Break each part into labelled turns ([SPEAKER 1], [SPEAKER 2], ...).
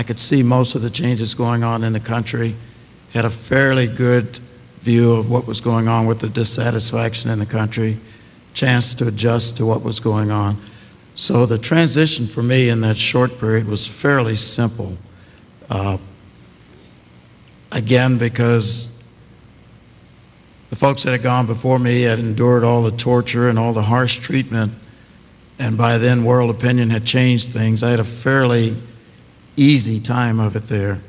[SPEAKER 1] could see most of the changes going on in the country, had a fairly good view of what was going on with the dissatisfaction in the country, chance to adjust to what was going on. So the transition for me in that short period was fairly simple. Again, because the folks that had gone before me had endured all the torture and all the harsh treatment, and by then world opinion had changed things. I had a fairly easy time of it there.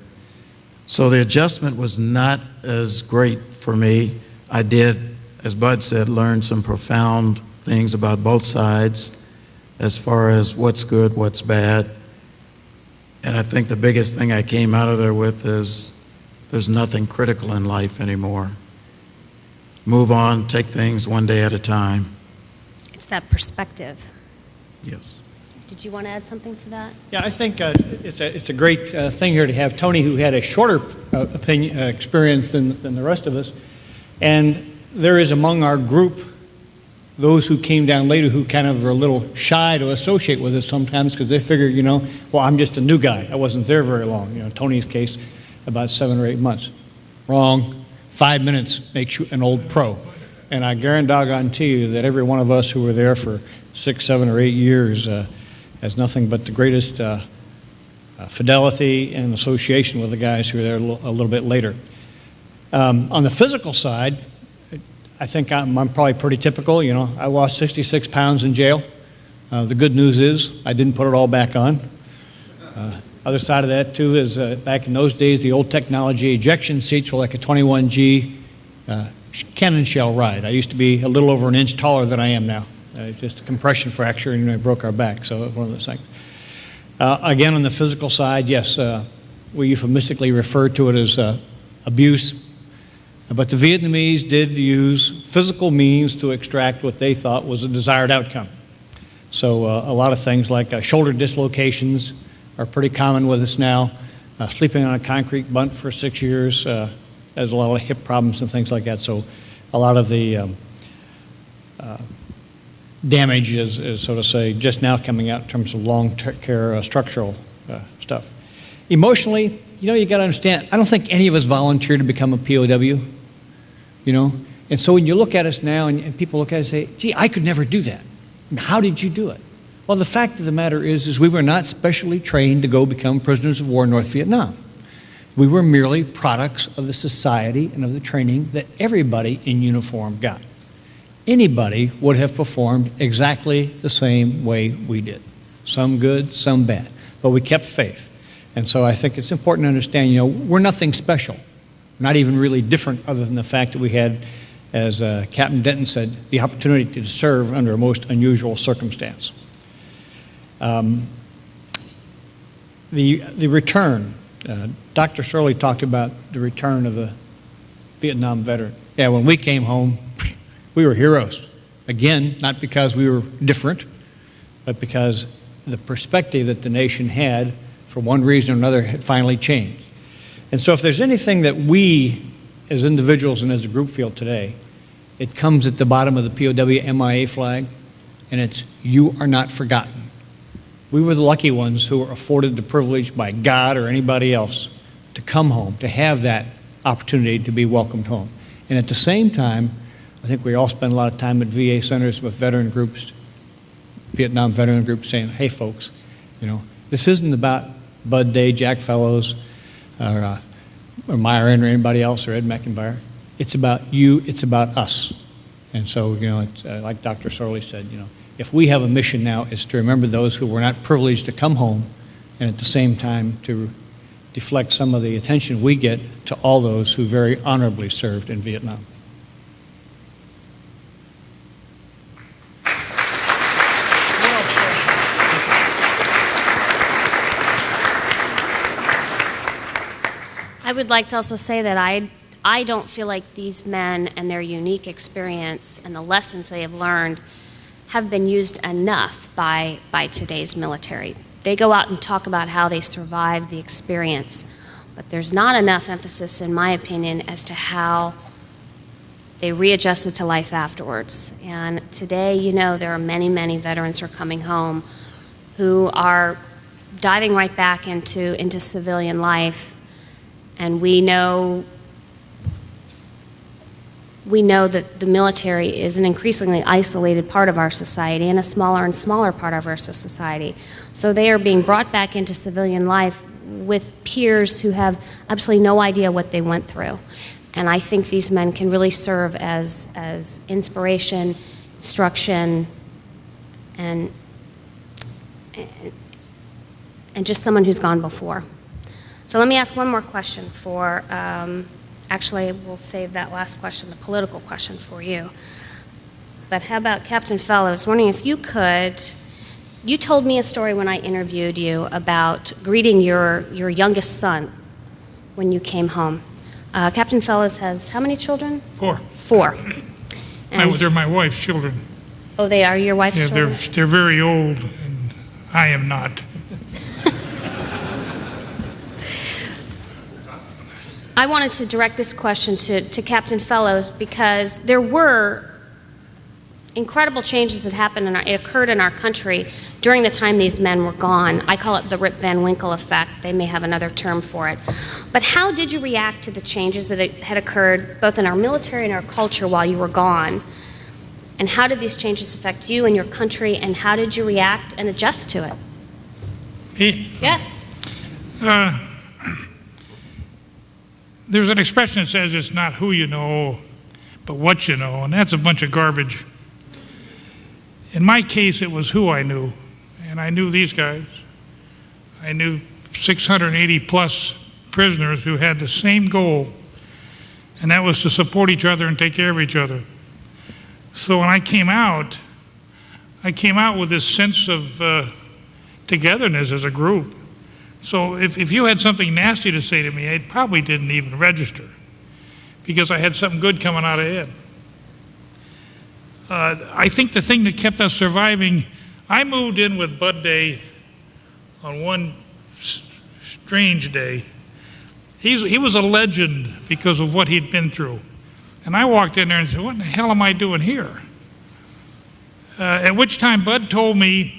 [SPEAKER 1] So the adjustment was not as great for me. I did, as Bud said, learn some profound things about both sides as far as what's good, what's bad. And I think the biggest thing I came out of there with is there's nothing critical in life anymore. Move on, take things one day at a time.
[SPEAKER 2] It's that perspective.
[SPEAKER 1] Yes.
[SPEAKER 2] Did you want to add something to that?
[SPEAKER 3] Yeah, I think it's a great thing here to have Tony, who had a shorter experience than the rest of us. And there is among our group those who came down later who kind of are a little shy to associate with us sometimes because they figure, you know, well, I'm just a new guy. I wasn't there very long. You know, Tony's case, about 7 or 8 months. Wrong. 5 minutes makes you an old pro. And I guarantee you that every one of us who were there for 6, 7, or 8 years has nothing but the greatest fidelity and association with the guys who were there a little bit later. On the physical side, I think I'm probably pretty typical. You know, I lost 66 pounds in jail. The good news is I didn't put it all back on. Other side of that, too, is back in those days, the old technology ejection seats were like a 21G cannon shell ride. I used to be a little over an inch taller than I am now. Just a compression fracture, and I broke our back, so one of those things. Again, on the physical side, yes, we euphemistically refer to it as abuse. But the Vietnamese did use physical means to extract what they thought was a desired outcome. So a lot of things like shoulder dislocations are pretty common with us now. Sleeping on a concrete bunt for 6 years, there's a lot of hip problems and things like that. So a lot of the damage is, so to say, just now coming out in terms of long-care structural stuff. Emotionally, you know, you got to understand, I don't think any of us volunteered to become a POW, you know? And so when you look at us now and people look at us and say, gee, I could never do that. And how did you do it? Well, the fact of the matter is we were not specially trained to go become prisoners of war in North Vietnam. We were merely products of the society and of the training that everybody in uniform got. Anybody would have performed exactly the same way we did. Some good, some bad. But we kept faith. And so I think it's important to understand, you know, we're nothing special. Not even really different other than the fact that we had, as Captain Denton said, the opportunity to serve under a most unusual circumstance. The return. Dr. Shirley talked about the return of the Vietnam veteran. Yeah, when we came home, we were heroes. Again, not because we were different, but because the perspective that the nation had, for one reason or another, had finally changed. And so if there's anything that we, as individuals and as a group, feel today, it comes at the bottom of the POW MIA flag, and it's, you are not forgotten. We were the lucky ones who were afforded the privilege by God or anybody else to come home, to have that opportunity to be welcomed home. And at the same time, I think we all spend a lot of time at VA centers with veteran groups, Vietnam veteran groups, saying, hey folks, you know, this isn't about Bud Day, Jack Fellows, or Myron or anybody else, or Ed McIntyre. It's about you, it's about us. And so, you know, it's, like Dr. Sorley said, you know, if we have a mission now, it's to remember those who were not privileged to come home, and at the same time to deflect some of the attention we get to all those who very honorably served in Vietnam.
[SPEAKER 2] I would like to also say that I don't feel like these men and their unique experience and the lessons they have learned have been used enough by today's military. They go out and talk about how they survived the experience, but there's not enough emphasis, in my opinion, as to how they readjusted to life afterwards. And today, you know, there are many, many veterans who are coming home who are diving right back into civilian life, and we know that the military is an increasingly isolated part of our society and a smaller and smaller part of our society. So they are being brought back into civilian life with peers who have absolutely no idea what they went through. And I think these men can really serve as inspiration, instruction, and just someone who's gone before. So let me ask one more question for, actually we'll save that last question, the political question, for you. But how about Captain Fellows? Wondering if you could, you told me a story when I interviewed you about greeting your youngest son when you came home. Captain Fellows has how many children?
[SPEAKER 4] 4.
[SPEAKER 2] 4. And,
[SPEAKER 4] They're my wife's children.
[SPEAKER 2] oh, they are your wife's
[SPEAKER 4] Yeah,
[SPEAKER 2] children?
[SPEAKER 4] they're very old, and I am not.
[SPEAKER 2] I wanted to direct this question to Captain Fellows because there were incredible changes that happened and occurred in our country during the time these men were gone. I call it the Rip Van Winkle effect. They may have another term for it. But how did you react to the changes that had occurred both in our military and our culture while you were gone? And how did these changes affect you and your country, and how did you react and adjust to it?
[SPEAKER 4] Me?
[SPEAKER 2] Yes.
[SPEAKER 4] There's an expression that says it's not who you know, but what you know, and that's a bunch of garbage. In my case, it was who I knew, and I knew these guys. I knew 680 plus prisoners who had the same goal, and that was to support each other and take care of each other. So when I came out with this sense of togetherness as a group. So if you had something nasty to say to me, it probably didn't even register, because I had something good coming out ahead. I think the thing that kept us surviving, I moved in with Bud Day on one strange day. He was a legend because of what he'd been through. And I walked in there and said, what the hell am I doing here? At which time Bud told me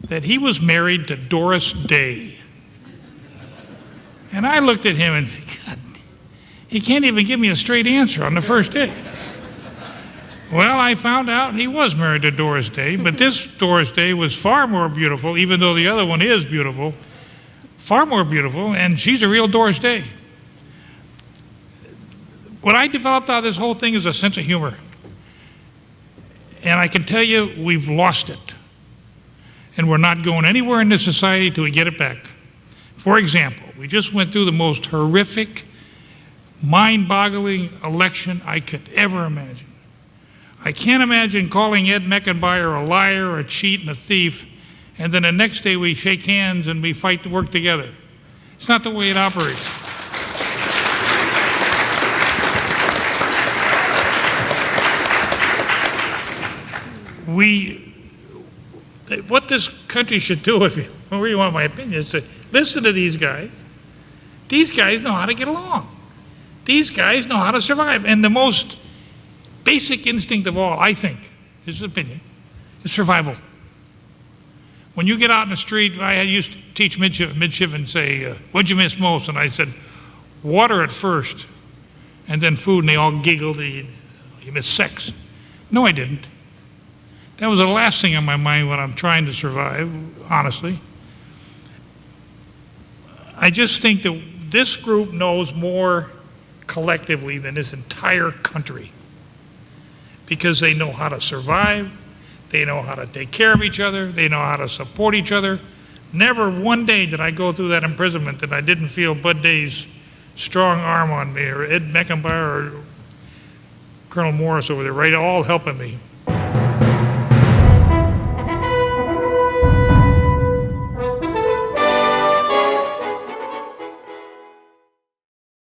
[SPEAKER 4] that he was married to Doris Day. And I looked at him and said, God, he can't even give me a straight answer on the first day. Well, I found out he was married to Doris Day, but this Doris Day was far more beautiful, even though the other one is beautiful, far more beautiful, and she's a real Doris Day. What I developed out of this whole thing is a sense of humor. And I can tell you, we've lost it. And we're not going anywhere in this society till we get it back. For example, we just went through the most horrific, mind-boggling election I could ever imagine. I can't imagine calling Ed Meckenbauer a liar, a cheat, and a thief, and then the next day we shake hands and we fight to work together. It's not the way it operates. What this country should do, if you really want my opinion, is say, listen to these guys. These guys know how to get along. These guys know how to survive. And the most basic instinct of all, I think, his opinion, is survival. When you get out in the street, I used to teach midshipmen say, what'd you miss most? And I said, water at first, and then food, and they all giggled. You missed sex. No, I didn't. That was the last thing on my mind when I'm trying to survive, honestly. I just think that this group knows more collectively than this entire country, because they know how to survive, they know how to take care of each other, they know how to support each other. Never one day did I go through that imprisonment that I didn't feel Bud Day's strong arm on me, or Ed Meckenbauer, or Colonel Morris over there, right, all helping me.